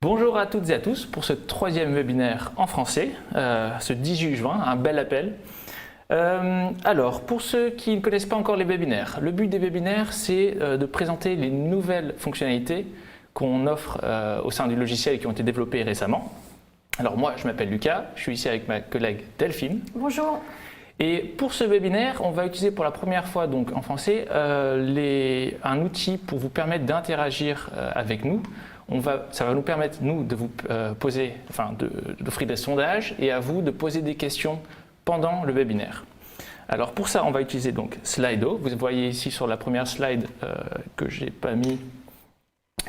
Bonjour à toutes et à tous pour ce troisième webinaire en français, ce 18 juin, un bel appel. Alors, pour ceux qui ne connaissent pas encore les webinaires, le but des webinaires, c'est de présenter les nouvelles fonctionnalités qu'on offre au sein du logiciel et qui ont été développées récemment. Alors moi, je m'appelle Lucas, je suis ici avec ma collègue Delphine. Bonjour. Et pour ce webinaire, on va utiliser pour la première fois donc en français un outil pour vous permettre d'interagir avec nous. Ça va nous permettre, nous, de vous d'offrir des sondages et à vous de poser des questions pendant le webinaire. Alors pour ça, on va utiliser donc Slido. Vous voyez ici sur la première slide que je n'ai pas mis,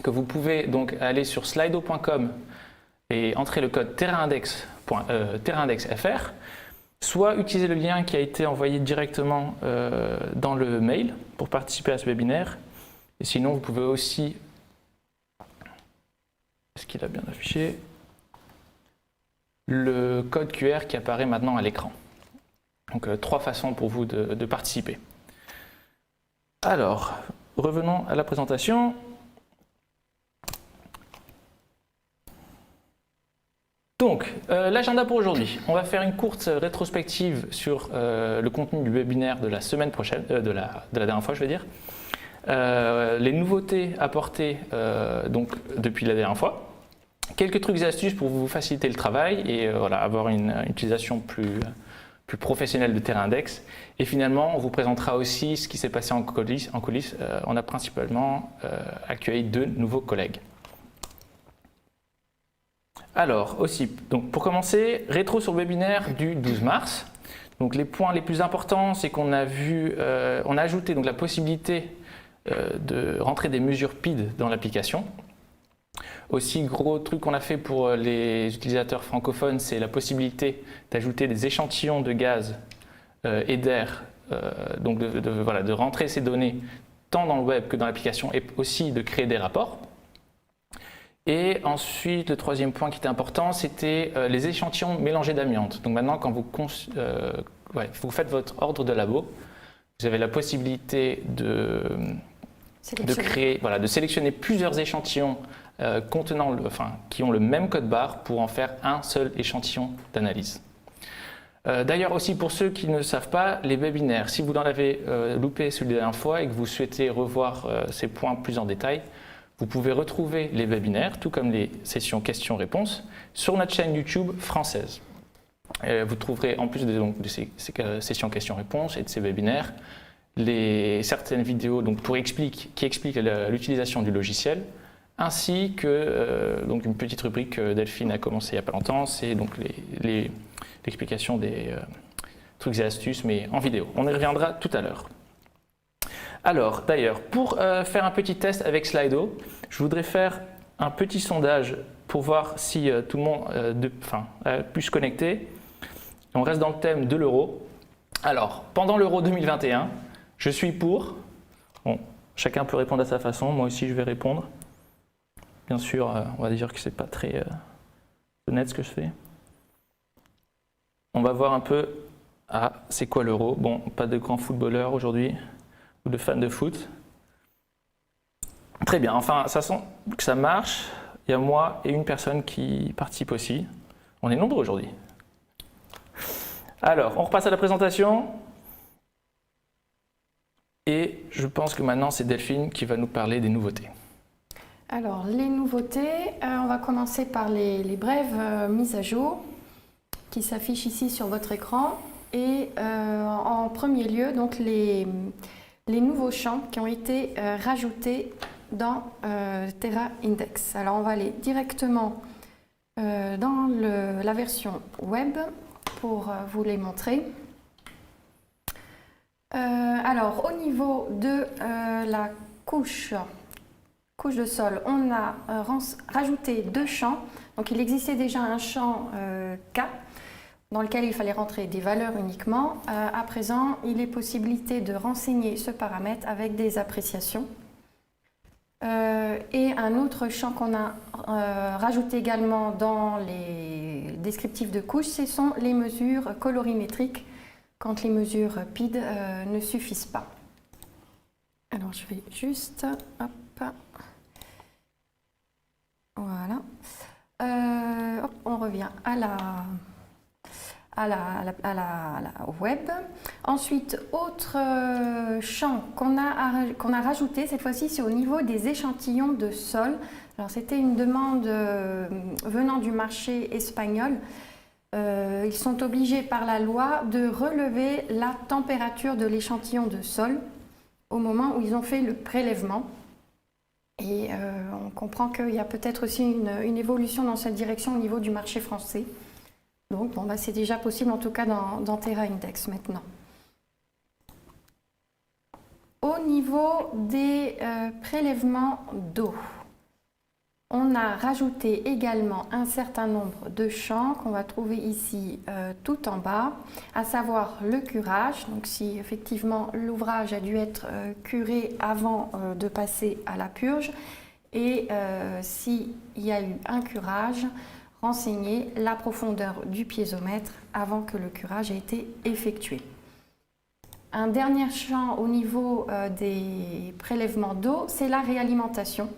que vous pouvez donc aller sur slido.com et entrer le code terraindex.fr, soit utiliser le lien qui a été envoyé directement dans le mail pour participer à ce webinaire. Et sinon, vous pouvez aussi... Est-ce qu'il a bien affiché le code QR qui apparaît maintenant à l'écran? Donc trois façons pour vous de participer. Alors, revenons à la présentation. Donc, l'agenda pour aujourd'hui. On va faire une courte rétrospective sur le contenu du webinaire de la semaine prochaine, de la dernière fois, je veux dire. Les nouveautés apportées donc, depuis la dernière fois, quelques trucs et astuces pour vous faciliter le travail et avoir une utilisation plus professionnelle de TerraIndex. Et finalement, on vous présentera aussi ce qui s'est passé en coulisses. On a principalement accueilli 2 nouveaux collègues. Alors aussi, donc pour commencer, rétro sur le webinaire du 12 mars. Donc les points les plus importants, c'est qu'on a on a ajouté donc la possibilité de rentrer des mesures PID dans l'application. Aussi, gros truc qu'on a fait pour les utilisateurs francophones, c'est la possibilité d'ajouter des échantillons de gaz et d'air, donc de rentrer ces données tant dans le web que dans l'application et aussi de créer des rapports. Et ensuite, le troisième point qui était important, c'était les échantillons mélangés d'amiante. Donc maintenant, quand vous faites votre ordre de labo, vous avez la possibilité de sélectionner plusieurs échantillons qui ont le même code barre pour en faire un seul échantillon d'analyse. D'ailleurs aussi pour ceux qui ne savent pas, les webinaires, si vous en avez loupé celui de la dernière fois et que vous souhaitez revoir ces points plus en détail, vous pouvez retrouver les webinaires, tout comme les sessions questions-réponses, sur notre chaîne YouTube française. Vous trouverez en plus de ces sessions questions-réponses et de ces webinaires, certaines vidéos qui expliquent l'utilisation du logiciel, ainsi que une petite rubrique que Delphine a commencé il n'y a pas longtemps, c'est donc l'explication des trucs et astuces, mais en vidéo. On y reviendra tout à l'heure. Alors, d'ailleurs, pour faire un petit test avec Slido, je voudrais faire un petit sondage pour voir si tout le monde a pu se connecter. On reste dans le thème de l'euro. Alors, pendant l'euro 2021, je suis pour. Bon, chacun peut répondre à sa façon. Moi aussi, je vais répondre. Bien sûr, on va dire que c'est pas très honnête ce que je fais. On va voir un peu. Ah, c'est quoi l'euro? Bon, pas de grands footballeurs aujourd'hui ou de fans de foot. Très bien. Enfin, ça sent que ça marche. Il y a moi et une personne qui participe aussi. On est nombreux aujourd'hui. Alors, on repasse à la présentation. Et je pense que maintenant, c'est Delphine qui va nous parler des nouveautés. Alors, les nouveautés, on va commencer par les brèves mises à jour qui s'affichent ici sur votre écran. Et en premier lieu, donc les nouveaux champs qui ont été rajoutés dans TerraIndex. Alors, on va aller directement dans la version web pour vous les montrer. Alors, au niveau de la couche de sol, on a rajouté 2 champs. Donc, il existait déjà un champ K dans lequel il fallait rentrer des valeurs uniquement. À présent, il est possibilité de renseigner ce paramètre avec des appréciations. Et un autre champ qu'on a rajouté également dans les descriptifs de couches, ce sont les mesures colorimétriques quand les mesures PID ne suffisent pas. Alors je vais juste... Hop. Voilà. Hop, on revient au web. Ensuite, autre champ qu'on a rajouté, cette fois-ci, c'est au niveau des échantillons de sol. Alors, c'était une demande venant du marché espagnol. Ils sont obligés par la loi de relever la température de l'échantillon de sol au moment où ils ont fait le prélèvement. Et on comprend qu'il y a peut-être aussi une évolution dans cette direction au niveau du marché français. Donc bon, c'est déjà possible en tout cas dans Terra Index maintenant. Au niveau des prélèvements d'eau, on a rajouté également un certain nombre de champs qu'on va trouver ici tout en bas, à savoir le curage. Donc si effectivement l'ouvrage a dû être curé avant de passer à la purge, et s'il y a eu un curage, renseigner la profondeur du piézomètre avant que le curage ait été effectué. Un dernier champ au niveau des prélèvements d'eau, c'est la réalimentation.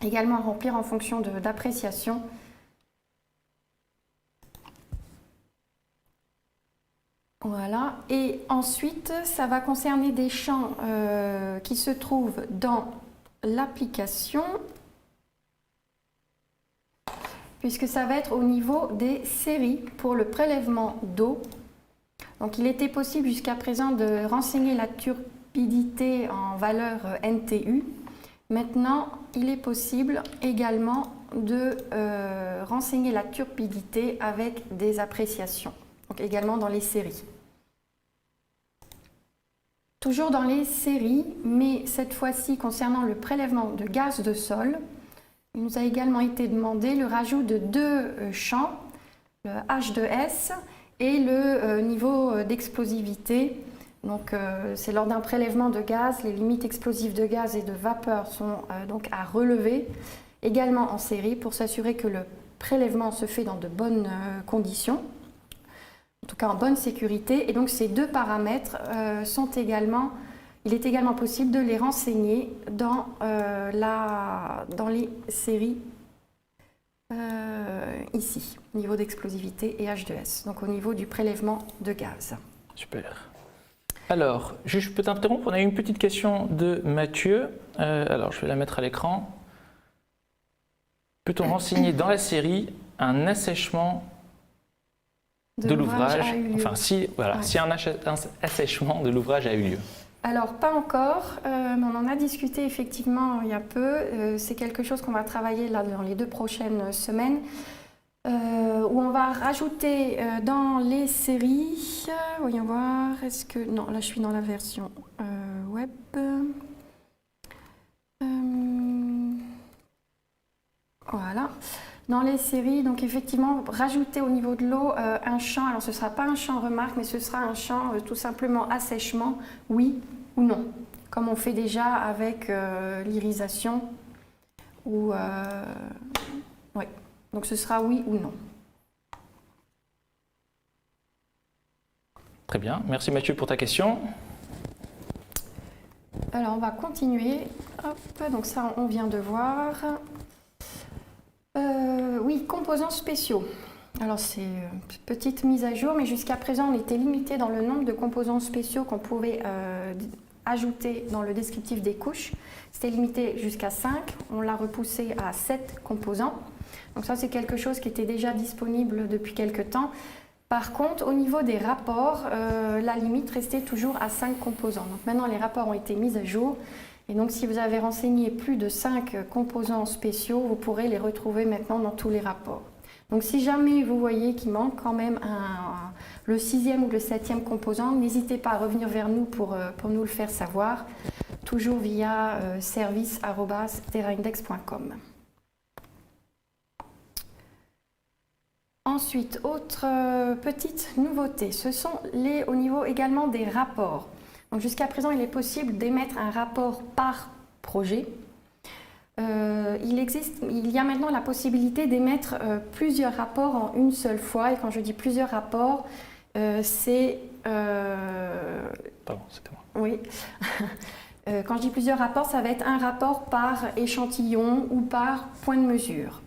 Également à remplir en fonction d'appréciation. Voilà. Et ensuite, ça va concerner des champs qui se trouvent dans l'application, puisque ça va être au niveau des séries pour le prélèvement d'eau. Donc il était possible jusqu'à présent de renseigner la turbidité en valeur NTU. Maintenant, il est possible également de renseigner la turbidité avec des appréciations, donc également dans les séries. Toujours dans les séries, mais cette fois-ci concernant le prélèvement de gaz de sol, il nous a également été demandé le rajout de deux champs, le H2S et le niveau d'explosivité. Donc c'est lors d'un prélèvement de gaz, les limites explosives de gaz et de vapeur sont donc à relever, également en série, pour s'assurer que le prélèvement se fait dans de bonnes conditions, en tout cas en bonne sécurité. Et donc ces deux paramètres il est également possible de les renseigner dans les séries ici, niveau d'explosivité et H2S, donc au niveau du prélèvement de gaz. Super. Alors, je peux t'interrompre, on a eu une petite question de Mathieu. Alors, je vais la mettre à l'écran. Peut-on renseigner dans la série un assèchement de l'ouvrage? Enfin, si un assèchement de l'ouvrage a eu lieu. Alors, pas encore, mais on en a discuté effectivement il y a peu. C'est quelque chose qu'on va travailler là dans les 2 prochaines semaines. Où on va rajouter dans les séries, voyons voir, non, là je suis dans la version web. Voilà. Dans les séries, donc effectivement, rajouter au niveau de l'eau un champ, alors ce ne sera pas un champ remarque, mais ce sera un champ tout simplement assèchement, oui ou non, comme on fait déjà avec l'irisation ou... oui. Donc ce sera oui ou non. Très bien, merci Mathieu pour ta question. Alors on va continuer. Hop, donc ça on vient de voir. Oui, composants spéciaux. Alors c'est une petite mise à jour, mais jusqu'à présent on était limité dans le nombre de composants spéciaux qu'on pouvait ajouter dans le descriptif des couches. C'était limité jusqu'à 5, on l'a repoussé à 7 composants. Donc ça, c'est quelque chose qui était déjà disponible depuis quelques temps. Par contre, au niveau des rapports, la limite restait toujours à 5 composants. Donc maintenant, les rapports ont été mis à jour. Et donc, si vous avez renseigné plus de 5 composants spéciaux, vous pourrez les retrouver maintenant dans tous les rapports. Donc si jamais vous voyez qu'il manque quand même le 6e ou le 7e composant, n'hésitez pas à revenir vers nous pour nous le faire savoir, toujours via service@terraindex.com. Ensuite, autre petite nouveauté, ce sont au niveau également des rapports. Donc jusqu'à présent, il est possible d'émettre un rapport par projet. Il y a maintenant la possibilité d'émettre plusieurs rapports en une seule fois. Et quand je dis plusieurs rapports, c'est... Pardon, c'était moi. Oui. Quand je dis plusieurs rapports, ça va être un rapport par échantillon ou par point de mesure.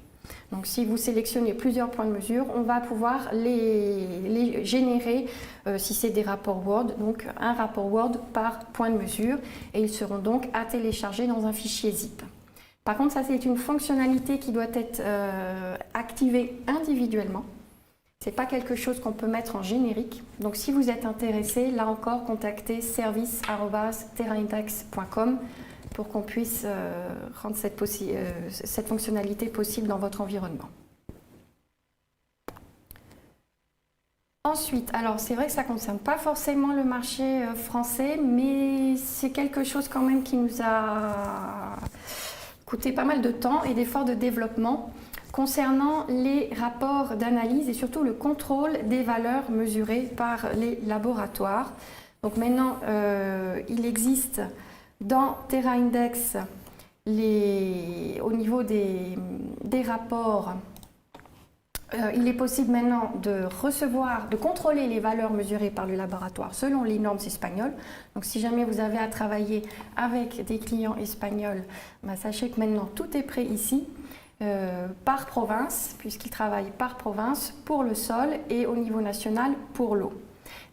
Donc si vous sélectionnez plusieurs points de mesure, on va pouvoir les générer, si c'est des rapports Word, donc un rapport Word par point de mesure, et ils seront donc à télécharger dans un fichier zip. Par contre, ça c'est une fonctionnalité qui doit être activée individuellement. Ce n'est pas quelque chose qu'on peut mettre en générique. Donc si vous êtes intéressé, là encore, contactez service@terraindex.com pour qu'on puisse rendre cette fonctionnalité possible dans votre environnement. Ensuite, alors c'est vrai que ça ne concerne pas forcément le marché français, mais c'est quelque chose quand même qui nous a coûté pas mal de temps et d'efforts de développement concernant les rapports d'analyse et surtout le contrôle des valeurs mesurées par les laboratoires. Donc maintenant, il existe dans TerraIndex, au niveau des rapports, il est possible maintenant de contrôler les valeurs mesurées par le laboratoire selon les normes espagnoles. Donc si jamais vous avez à travailler avec des clients espagnols, sachez que maintenant tout est prêt ici, par province, puisqu'ils travaillent par province pour le sol et au niveau national pour l'eau.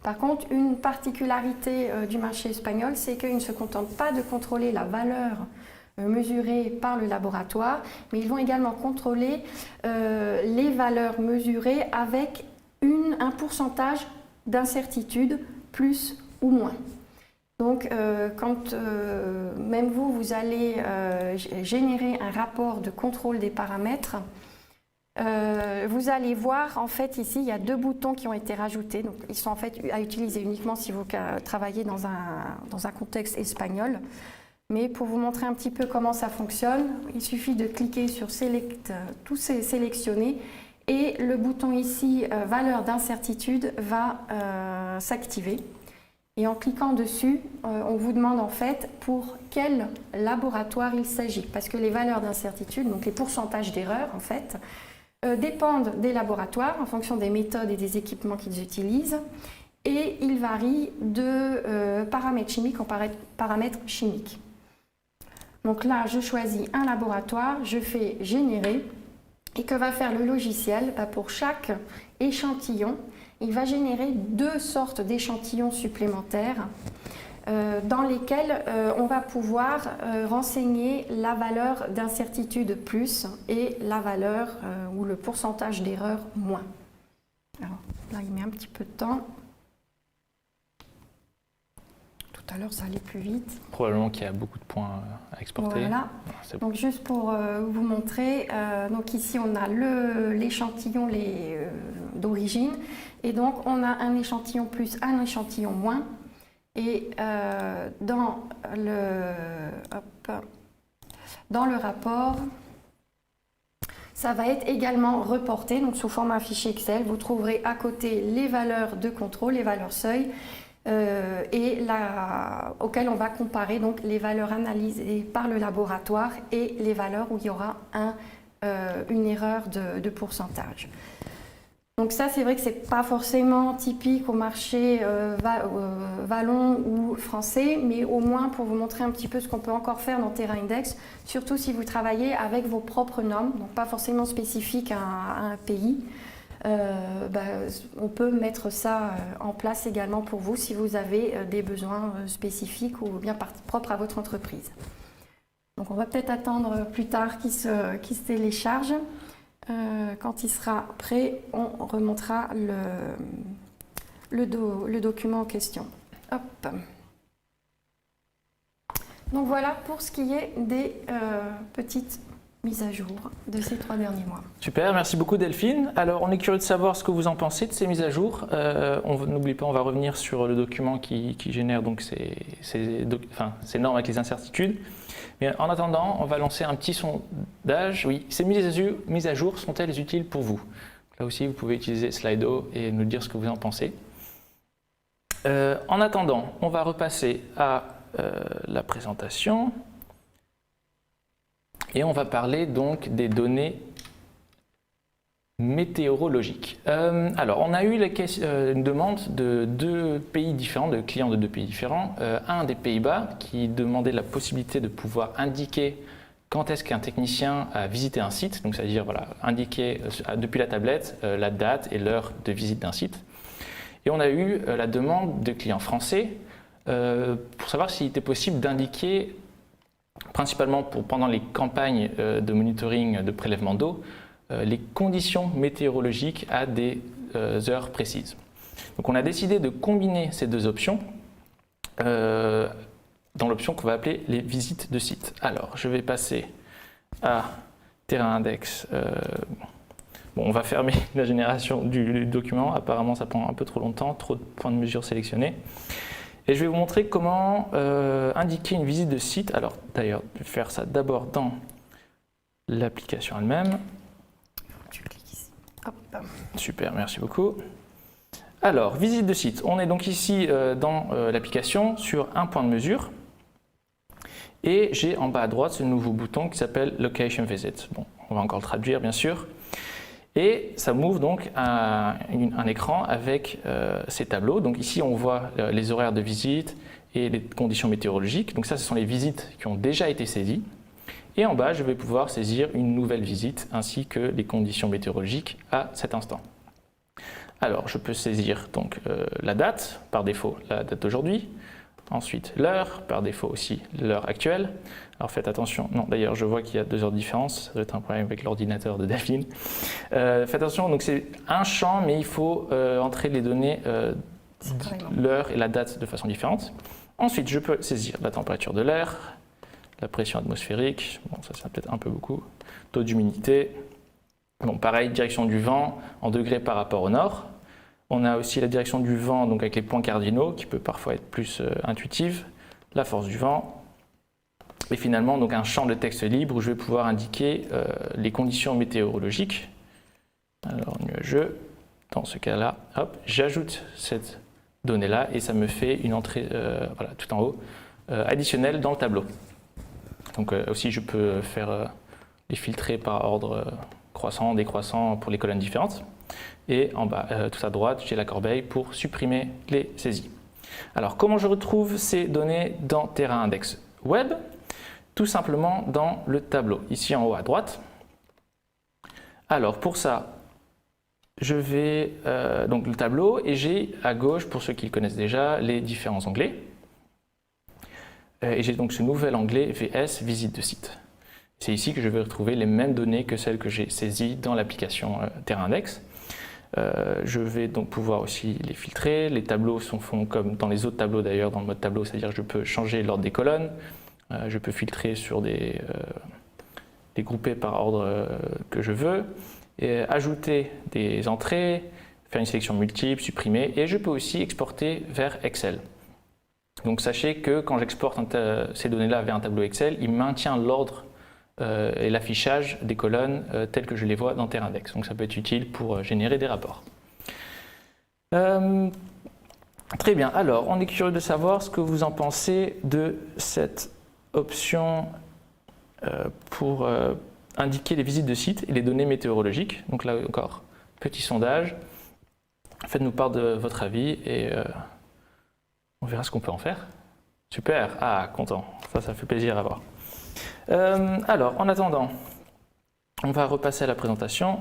Par contre, une particularité du marché espagnol, c'est qu'ils ne se contentent pas de contrôler la valeur mesurée par le laboratoire, mais ils vont également contrôler les valeurs mesurées avec un pourcentage d'incertitude, plus ou moins. Donc, quand même vous allez générer un rapport de contrôle des paramètres, vous allez voir, en fait, ici, il y a deux boutons qui ont été rajoutés. Donc, ils sont en fait à utiliser uniquement si vous travaillez dans un contexte espagnol. Mais pour vous montrer un petit peu comment ça fonctionne, il suffit de cliquer sur Select, tout c'est sélectionné, et le bouton ici, valeur d'incertitude, va s'activer. Et en cliquant dessus, on vous demande en fait pour quel laboratoire il s'agit. Parce que les valeurs d'incertitude, donc les pourcentages d'erreur en fait, dépendent des laboratoires en fonction des méthodes et des équipements qu'ils utilisent. Et ils varient de paramètres chimiques en paramètres chimiques. Donc là, je choisis un laboratoire, je fais générer. Et que va faire le logiciel? Pour chaque échantillon, il va générer deux sortes d'échantillons supplémentaires dans lesquels on va pouvoir renseigner la valeur d'incertitude plus et la valeur ou le pourcentage d'erreur moins. Alors là, il met un petit peu de temps. Tout à l'heure, ça allait plus vite. Probablement qu'il y a beaucoup de points à exporter. Voilà. Donc juste pour vous montrer, donc ici on a l'échantillon d'origine et donc on a un échantillon plus, un échantillon moins. Et dans le rapport, ça va être également reporté, donc sous format fichier Excel. Vous trouverez à côté les valeurs de contrôle, les valeurs seuil, auxquelles on va comparer donc, les valeurs analysées par le laboratoire et les valeurs où il y aura une erreur de pourcentage. Donc ça, c'est vrai que ce n'est pas forcément typique au marché wallon ou français, mais au moins pour vous montrer un petit peu ce qu'on peut encore faire dans TerraIndex, surtout si vous travaillez avec vos propres normes, donc pas forcément spécifiques à un pays. On peut mettre ça en place également pour vous si vous avez des besoins spécifiques ou bien propres à votre entreprise. Donc on va peut-être attendre plus tard qu'il se télécharge. Quand il sera prêt, on remontera le document en question. Hop. Donc voilà pour ce qui est des petites mises à jour de ces 3 derniers mois. Super, merci beaucoup Delphine. Alors on est curieux de savoir ce que vous en pensez de ces mises à jour. N'oublie pas, on va revenir sur le document qui génère donc ces normes avec les incertitudes. Mais en attendant, on va lancer un petit sondage. Oui, ces mises à jour sont-elles utiles pour vous? Là aussi, vous pouvez utiliser Slido et nous dire ce que vous en pensez. En attendant, on va repasser à la présentation. Et on va parler donc des données météorologique. Alors, on a eu une demande de deux pays différents, de clients de deux pays différents. Un des Pays-Bas qui demandait la possibilité de pouvoir indiquer quand est-ce qu'un technicien a visité un site, donc c'est-à-dire voilà, indiquer depuis la tablette la date et l'heure de visite d'un site. Et on a eu la demande de clients français pour savoir s'il était possible d'indiquer, principalement pendant les campagnes de monitoring de prélèvement d'eau, les conditions météorologiques à des heures précises. Donc on a décidé de combiner ces deux options dans l'option qu'on va appeler les visites de site. Alors je vais passer à Terrain Index. Bon, on va fermer la génération du document, apparemment ça prend un peu trop longtemps, trop de points de mesure sélectionnés. Et je vais vous montrer comment indiquer une visite de site. Alors d'ailleurs, je vais faire ça d'abord dans l'application elle-même. Tu cliques ici. Hop. Super, merci beaucoup. Alors, visite de site. On est donc ici dans l'application sur un point de mesure. Et j'ai en bas à droite ce nouveau bouton qui s'appelle Location Visit. Bon, on va encore le traduire bien sûr. Et ça m'ouvre donc un écran avec ces tableaux. Donc ici, on voit les horaires de visite et les conditions météorologiques. Donc ça, ce sont les visites qui ont déjà été saisies. Et en bas, je vais pouvoir saisir une nouvelle visite ainsi que les conditions météorologiques à cet instant. Alors, je peux saisir donc la date, par défaut la date d'aujourd'hui. Ensuite, l'heure, par défaut aussi l'heure actuelle. Alors faites attention, non d'ailleurs je vois qu'il y a 2 heures de différence, ça doit être un problème avec l'ordinateur de Delphine. Faites attention, donc c'est un champ, mais il faut entrer les données, l'heure et la date de façon différente. Ensuite, je peux saisir la température de l'air, la pression atmosphérique, bon ça c'est peut-être un peu beaucoup, taux d'humidité. Bon pareil, direction du vent en degrés par rapport au nord. On a aussi la direction du vent donc avec les points cardinaux qui peut parfois être plus intuitive, la force du vent et finalement donc un champ de texte libre où je vais pouvoir indiquer les conditions météorologiques. Alors nuageux, dans ce cas-là, hop, j'ajoute cette donnée-là et ça me fait une entrée voilà, tout en haut additionnelle dans le tableau. Donc aussi je peux faire les filtrer par ordre croissant, décroissant pour les colonnes différentes. Et en bas, tout à droite, j'ai la corbeille pour supprimer les saisies. Alors, comment je retrouve ces données dans Terrain Index Web? Tout simplement dans le tableau, ici en haut à droite. Alors, pour ça, je vais donc le tableau et j'ai à gauche, pour ceux qui le connaissent déjà, les différents onglets. Et j'ai donc ce nouvel onglet VS Visite de site. C'est ici que je vais retrouver les mêmes données que celles que j'ai saisies dans l'application Terrain Index. Je vais donc pouvoir aussi les filtrer. Les tableaux sont faits comme dans les autres tableaux d'ailleurs, dans le mode tableau, c'est-à-dire que je peux changer l'ordre des colonnes, je peux filtrer sur les grouper par ordre que je veux, et ajouter des entrées, faire une sélection multiple, supprimer, et je peux aussi exporter vers Excel. Donc sachez que quand j'exporte ces données-là vers un tableau Excel, il maintient l'ordre et l'affichage des colonnes telles que je les vois dans Terrain Index. Donc ça peut être utile pour générer des rapports. Très bien, alors on est curieux de savoir ce que vous en pensez de cette option pour indiquer les visites de site et les données météorologiques. Donc là encore, petit sondage. Faites-nous part de votre avis et on verra ce qu'on peut en faire. Super, ah content, ça fait plaisir à voir. Alors, en attendant, on va repasser à la présentation,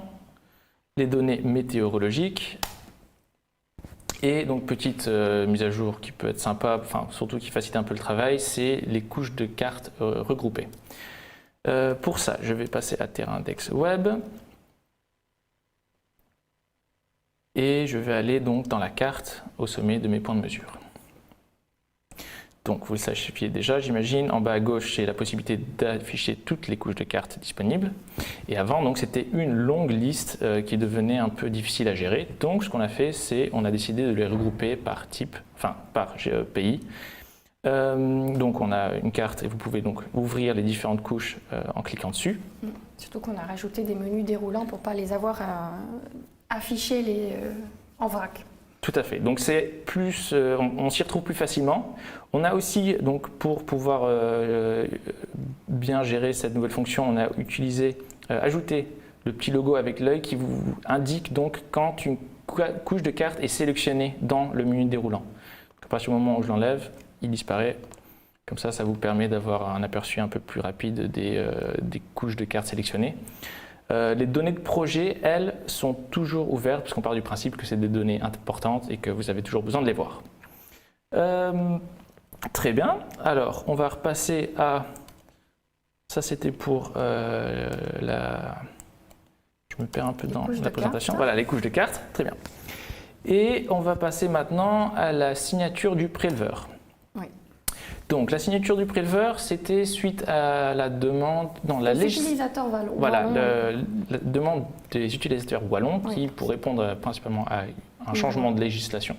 les données météorologiques et donc petite mise à jour qui peut être sympa, enfin surtout qui facilite un peu le travail, c'est les couches de cartes regroupées. Pour ça, je vais passer à Terrain Index Web et je vais aller donc dans la carte au sommet de mes points de mesure. Donc vous le sachiez déjà, j'imagine, en bas à gauche, j'ai la possibilité d'afficher toutes les couches de cartes disponibles. Et avant, donc c'était une longue liste qui devenait un peu difficile à gérer. Donc ce qu'on a fait, c'est on a décidé de les regrouper par type, enfin par pays. Donc on a une carte et vous pouvez donc ouvrir les différentes couches en cliquant dessus. Surtout qu'on a rajouté des menus déroulants pour ne pas les avoir à afficher en vrac. Tout à fait. Donc c'est plus, on s'y retrouve plus facilement. On a aussi, donc pour pouvoir bien gérer cette nouvelle fonction, on a ajouté le petit logo avec l'œil qui vous indique donc quand une couche de carte est sélectionnée dans le menu déroulant. À partir du moment où je l'enlève, il disparaît. Comme ça, ça vous permet d'avoir un aperçu un peu plus rapide des couches de cartes sélectionnées. Les données de projet, elles, sont toujours ouvertes, parce qu'on part du principe que c'est des données importantes et que vous avez toujours besoin de les voir. Très bien. Alors, on va repasser à... Ça, c'était pour la... Je me perds un peu dans la présentation. Voilà, les couches de cartes. Très bien. Et on va passer maintenant à la signature du préleveur. Oui. Donc, la signature du préleveur, c'était suite à la demande dans la législation. Utilisateurs wallons. Voilà, la demande des utilisateurs wallons qui, pour répondre principalement à un changement de législation,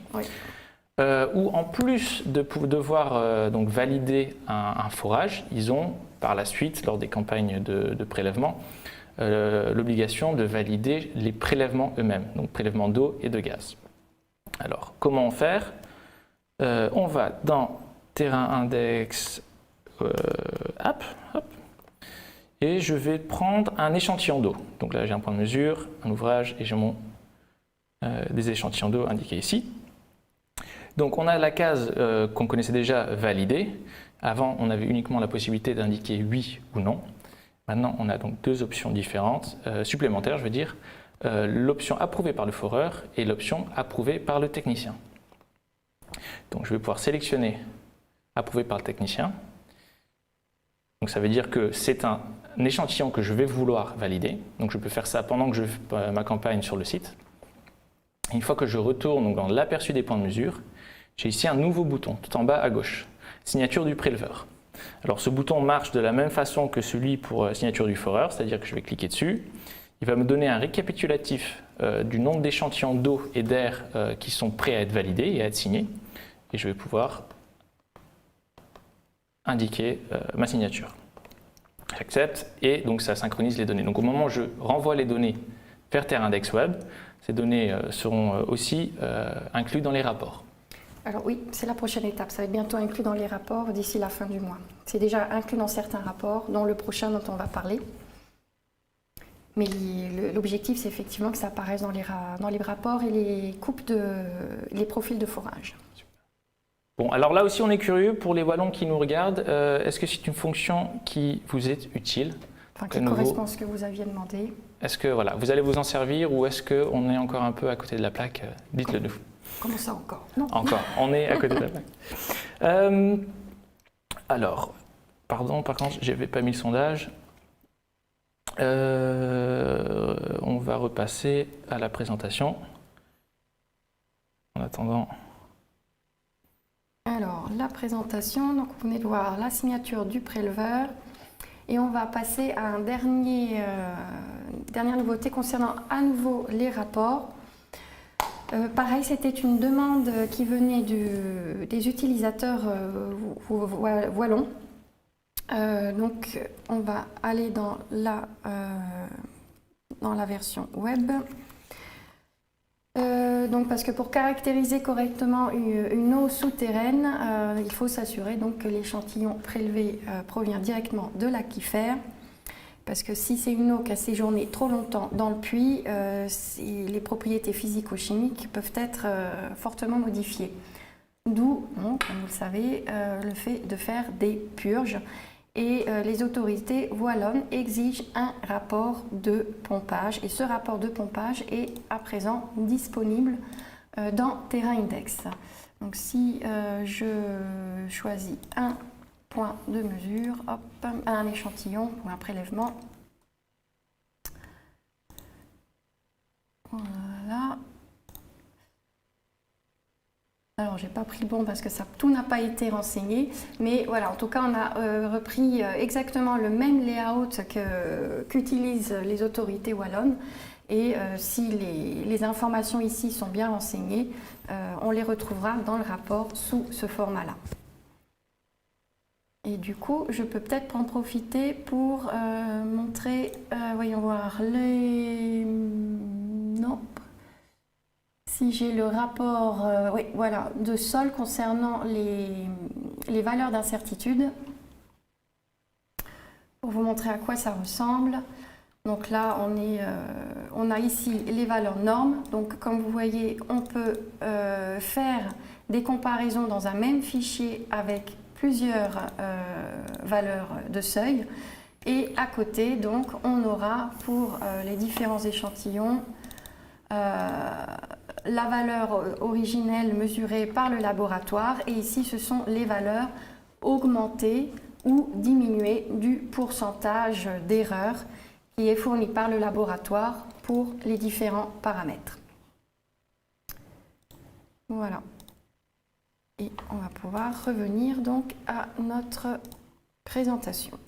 où en plus de devoir donc valider un forage, ils ont par la suite, lors des campagnes de prélèvement, l'obligation de valider les prélèvements eux-mêmes, donc prélèvement d'eau et de gaz. Alors, comment faire? On va dans Terrain Index App, hop, et je vais prendre un échantillon d'eau. Donc là, j'ai un point de mesure, un ouvrage, et j'ai des échantillons d'eau indiqués ici. Donc on a la case qu'on connaissait déjà validée. Avant, on avait uniquement la possibilité d'indiquer oui ou non. Maintenant, on a donc deux options différentes, supplémentaires, je veux dire. L'option approuvée par le foreur et l'option approuvée par le technicien. Donc je vais pouvoir sélectionner approuvé par le technicien. Donc ça veut dire que c'est un échantillon que je vais vouloir valider. Donc je peux faire ça pendant que je fais ma campagne sur le site. Et une fois que je retourne donc, dans l'aperçu des points de mesure, j'ai ici un nouveau bouton tout en bas à gauche, signature du préleveur. Alors ce bouton marche de la même façon que celui pour signature du foreur, c'est-à-dire que je vais cliquer dessus. Il va me donner un récapitulatif du nombre d'échantillons d'eau et d'air qui sont prêts à être validés et à être signés. Et je vais pouvoir indiquer ma signature. J'accepte et donc ça synchronise les données. Donc au moment où je renvoie les données vers Terrain Index Web, ces données seront aussi incluses dans les rapports. Alors oui, c'est la prochaine étape. Ça va être bientôt inclus dans les rapports d'ici la fin du mois. C'est déjà inclus dans certains rapports, dont le prochain dont on va parler. Mais l'objectif, c'est effectivement que ça apparaisse dans les rapports et les profils de forage. Bon, alors là aussi, on est curieux pour les wallons qui nous regardent. Est-ce que c'est une fonction qui vous est utile? Enfin, qui correspond à ce que vous aviez demandé. Est-ce que voilà, vous allez vous en servir ou est-ce qu'on est encore un peu à côté de la plaque? Dites-le nous. Comment ça encore? Non. Encore, on est à côté de la plaque. Alors, pardon, par contre, je n'avais pas mis le sondage. On va repasser à la présentation. En attendant. Alors, la présentation, donc vous venez de voir la signature du préleveur. Et on va passer à un dernière nouveauté concernant à nouveau les rapports. Pareil, c'était une demande qui venait des utilisateurs wallons. Donc, on va aller dans la version web. Donc, parce que pour caractériser correctement une eau souterraine, il faut s'assurer que l'échantillon prélevé provient directement de l'aquifère. Parce que si c'est une eau qui a séjourné trop longtemps dans le puits, les propriétés physico-chimiques peuvent être fortement modifiées. D'où, comme vous le savez, le fait de faire des purges. Et les autorités wallonnes exigent un rapport de pompage. Et ce rapport de pompage est à présent disponible dans Terrain Index. Donc si je choisis un point de mesure, hop, un échantillon ou un prélèvement. Voilà. Alors, j'ai pas pris le bon parce que tout n'a pas été renseigné, mais voilà, en tout cas, on a repris exactement le même layout qu'utilisent les autorités wallonnes. Et si les informations ici sont bien renseignées, on les retrouvera dans le rapport sous ce format-là. Et du coup, je peux peut-être en profiter pour montrer, voyons voir, non. Si j'ai le rapport oui, voilà, de sol concernant les valeurs d'incertitude, pour vous montrer à quoi ça ressemble. Donc là, on a ici les valeurs normes. Donc comme vous voyez, on peut faire des comparaisons dans un même fichier avec plusieurs valeurs de seuil. Et à côté, donc, on aura pour les différents échantillons la valeur originelle mesurée par le laboratoire. Et ici, ce sont les valeurs augmentées ou diminuées du pourcentage d'erreur qui est fourni par le laboratoire pour les différents paramètres. Voilà. Et on va pouvoir revenir donc à notre présentation.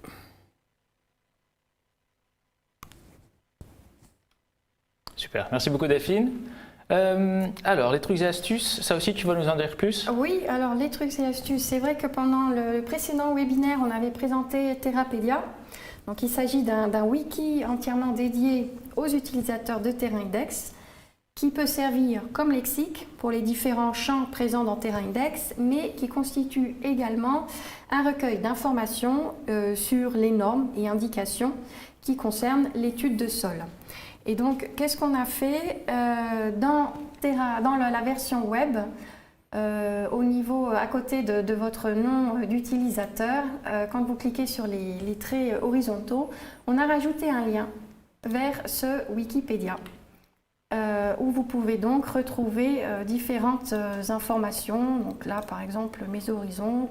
Super, merci beaucoup Delphine. Alors, les trucs et astuces, ça aussi tu vas nous en dire plus? Oui, alors les trucs et astuces, c'est vrai que pendant le précédent webinaire, on avait présenté Terrapedia. Donc il s'agit d'un wiki entièrement dédié aux utilisateurs de TerraIndex qui peut servir comme lexique pour les différents champs présents dans TerraIndex, mais qui constitue également un recueil d'informations sur les normes et indications qui concernent l'étude de sol. Et donc, qu'est-ce qu'on a fait dans la version web, au niveau à côté de votre nom d'utilisateur, quand vous cliquez sur les traits horizontaux, on a rajouté un lien vers ce Wikipédia où vous pouvez donc retrouver différentes informations. Donc là, par exemple, mes horizons,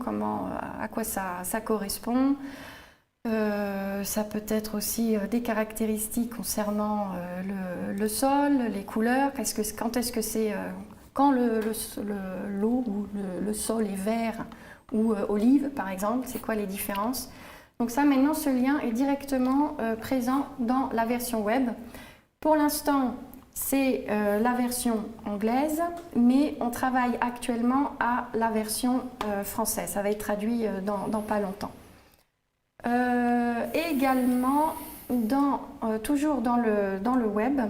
à quoi ça correspond. Ça peut être aussi des caractéristiques concernant le sol, les couleurs, quand l'eau ou le sol est vert ou olive par exemple, c'est quoi les différences. Donc ça maintenant ce lien est directement présent dans la version web. Pour l'instant c'est la version anglaise, mais on travaille actuellement à la version française, ça va être traduit dans pas longtemps. Également, toujours dans le web,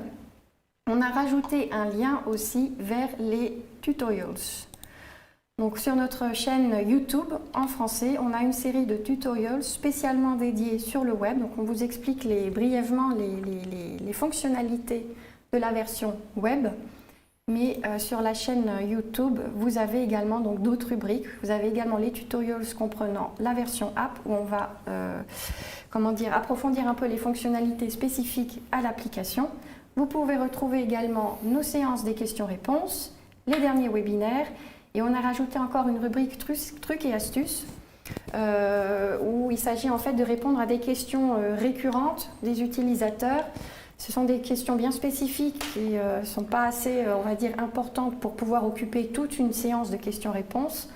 on a rajouté un lien aussi vers les tutorials. Donc sur notre chaîne YouTube en français, on a une série de tutorials spécialement dédiés sur le web. Donc on vous explique brièvement les fonctionnalités de la version web. Mais sur la chaîne YouTube, vous avez également d'autres rubriques. Vous avez également les tutorials comprenant la version app où on va approfondir un peu les fonctionnalités spécifiques à l'application. Vous pouvez retrouver également nos séances des questions-réponses, les derniers webinaires et on a rajouté encore une rubrique trucs et astuces où il s'agit en fait de répondre à des questions récurrentes des utilisateurs. Ce sont des questions bien spécifiques qui ne sont pas assez, on va dire, importantes pour pouvoir occuper toute une séance de questions-réponses.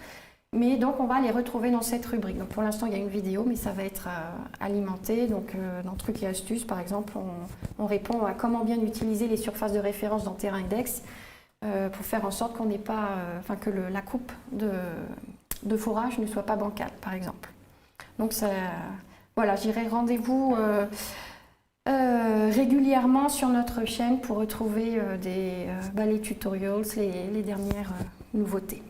Mais donc, on va les retrouver dans cette rubrique. Donc, pour l'instant, il y a une vidéo, mais ça va être alimenté. Donc, dans Trucs et astuces, par exemple, on répond à comment bien utiliser les surfaces de référence dans TerraIndex pour faire en sorte qu'on n'ait pas, que la coupe de fourrage ne soit pas bancale, par exemple. Donc, voilà, j'irai rendez-vous régulièrement sur notre chaîne pour retrouver les tutorials, les dernières nouveautés.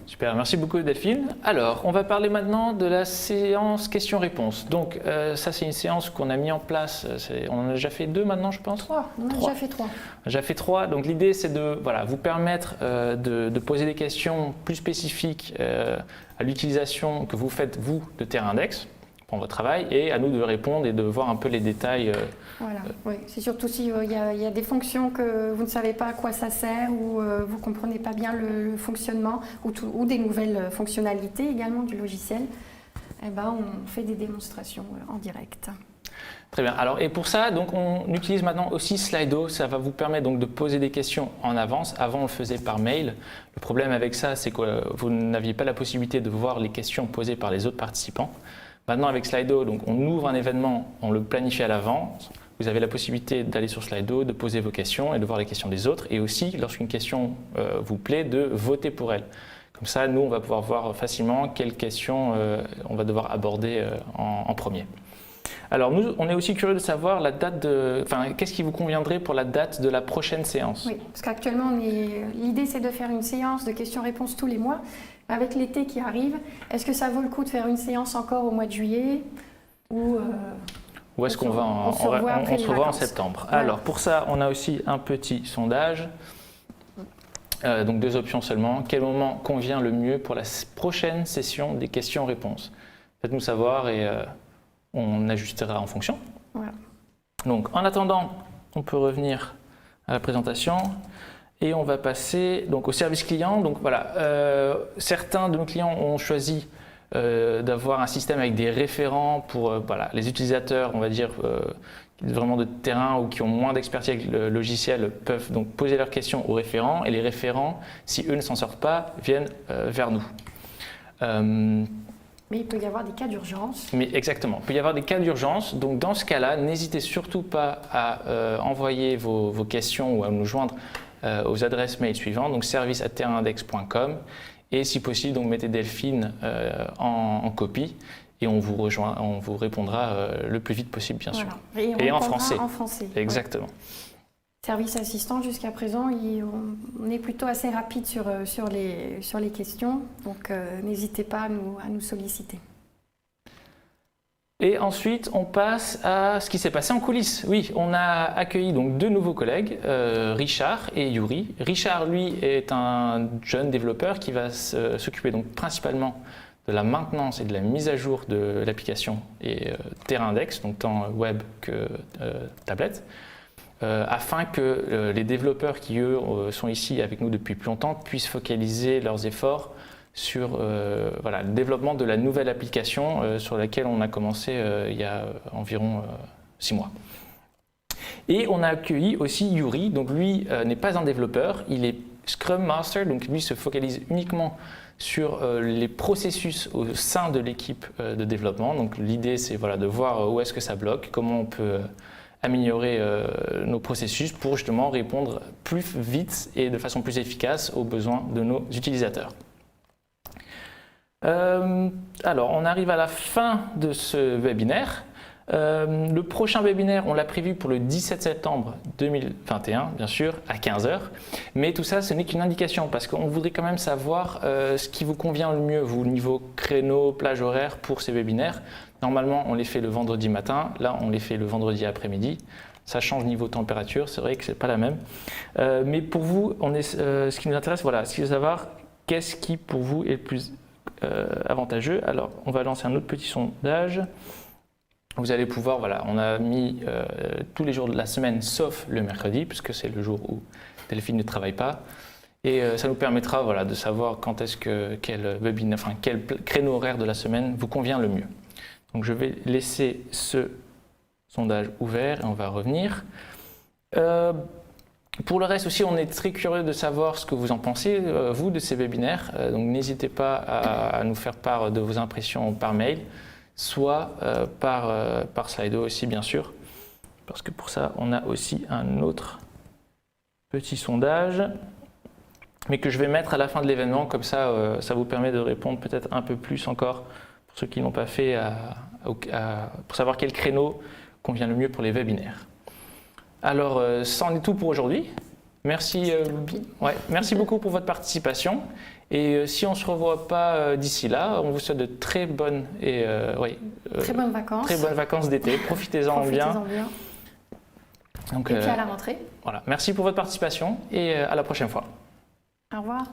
Super, merci beaucoup Delphine. Alors, on va parler maintenant de la séance questions-réponses. Donc, ça c'est une séance qu'on a mis en place, on en a déjà fait 2 maintenant je pense. 3, on a déjà fait 3. Déjà fait 3, donc l'idée c'est de vous permettre de poser des questions plus spécifiques à l'utilisation que vous faites vous de TerraIndex pour votre travail et à nous de répondre et de voir un peu les détails. Voilà, oui. C'est surtout si y a des fonctions que vous ne savez pas à quoi ça sert ou vous ne comprenez pas bien le fonctionnement ou des nouvelles fonctionnalités également du logiciel, eh ben, on fait des démonstrations en direct. Très bien. Alors, et pour ça, donc, on utilise maintenant aussi Slido. Ça va vous permettre donc, de poser des questions en avance. Avant, on le faisait par mail. Le problème avec ça, c'est que vous n'aviez pas la possibilité de voir les questions posées par les autres participants. Maintenant, avec Slido, donc, on ouvre un événement, on le planifie à l'avance. Vous avez la possibilité d'aller sur Slido, de poser vos questions et de voir les questions des autres. Et aussi, lorsqu'une question vous plaît, de voter pour elle. Comme ça, nous, on va pouvoir voir facilement quelles questions on va devoir aborder en premier. Alors, nous, on est aussi curieux de savoir la date qu'est-ce qui vous conviendrait pour la date de la prochaine séance? Oui, parce qu'actuellement, l'idée, c'est de faire une séance de questions-réponses tous les mois. Avec l'été qui arrive, est-ce que ça vaut le coup de faire une séance encore au mois de juillet ou Où est-ce qu'on va on se revoit après on se les revoit en vacances. septembre. Voilà. Alors pour ça, on a aussi un petit sondage. Donc 2 options seulement. Quel moment convient le mieux pour la prochaine session des questions-réponses? Faites-nous savoir et on ajustera en fonction. Voilà. Donc en attendant, on peut revenir à la présentation et on va passer donc, au service client. Donc voilà, certains de nos clients ont choisi d'avoir un système avec des référents pour voilà, les utilisateurs, on va dire, vraiment de terrain ou qui ont moins d'expertise avec le logiciel peuvent donc poser leurs questions aux référents et les référents, si eux ne s'en sortent pas, viennent vers nous. Mais il peut y avoir des cas d'urgence. Mais exactement, il peut y avoir des cas d'urgence. Donc dans ce cas-là, n'hésitez surtout pas à envoyer vos questions ou à nous joindre aux adresses mail suivantes, donc service@terraindex.com et si possible, donc mettez Delphine en copie. Et on vous répondra le plus vite possible, bien sûr. Voilà. Et en français. En français. Exactement. Ouais. Service assistant, jusqu'à présent, on est plutôt assez rapide sur les questions. Donc, n'hésitez pas à nous solliciter. Et ensuite, on passe à ce qui s'est passé en coulisses. Oui, on a accueilli donc 2 nouveaux collègues, Richard et Yuri. Richard, lui, est un jeune développeur qui va s'occuper donc principalement de la maintenance et de la mise à jour de l'application et TerraIndex, donc tant web que tablette, afin que les développeurs qui, eux, sont ici avec nous depuis plus longtemps puissent focaliser leurs efforts sur voilà, le développement de la nouvelle application sur laquelle on a commencé il y a environ 6 mois. Et on a accueilli aussi Yuri, donc lui n'est pas un développeur, il est Scrum Master, donc lui se focalise uniquement sur les processus au sein de l'équipe de développement. Donc l'idée c'est voilà, de voir où est-ce que ça bloque, comment on peut améliorer nos processus pour justement répondre plus vite et de façon plus efficace aux besoins de nos utilisateurs. Alors on arrive à la fin de ce webinaire. Le prochain webinaire, on l'a prévu pour le 17 septembre 2021, bien sûr, à 15 h. Mais tout ça, ce n'est qu'une indication parce qu'on voudrait quand même savoir ce qui vous convient le mieux, vous, niveau créneau, plage horaire pour ces webinaires. Normalement, on les fait le vendredi matin. Là, on les fait le vendredi après-midi. Ça change niveau température, c'est vrai que ce n'est pas la même. Mais pour vous, ce qui nous intéresse, voilà, c'est de savoir qu'est-ce qui, pour vous, est le plus avantageux. Alors, on va lancer un autre petit sondage. Vous allez pouvoir, voilà, on a mis tous les jours de la semaine sauf le mercredi, puisque c'est le jour où Delphine ne travaille pas. Et ça nous permettra voilà, de savoir quand est-ce que quel créneau horaire de la semaine vous convient le mieux. Donc je vais laisser ce sondage ouvert et on va revenir. Pour le reste aussi, on est très curieux de savoir ce que vous en pensez, vous, de ces webinaires. Donc n'hésitez pas à nous faire part de vos impressions par mail, soit par Slido aussi, bien sûr. Parce que pour ça, on a aussi un autre petit sondage, mais que je vais mettre à la fin de l'événement. Comme ça, ça vous permet de répondre peut-être un peu plus encore, pour ceux qui ne l'ont pas fait, pour savoir quel créneau convient le mieux pour les webinaires. Alors, ça en est tout pour aujourd'hui. Merci, merci beaucoup pour votre participation. Et si on ne se revoit pas d'ici là, on vous souhaite de très bonnes très bonnes vacances. Très bonnes vacances d'été. Profitez-en bien. Donc, et puis à la rentrée. Voilà. Merci pour votre participation et à la prochaine fois. Au revoir.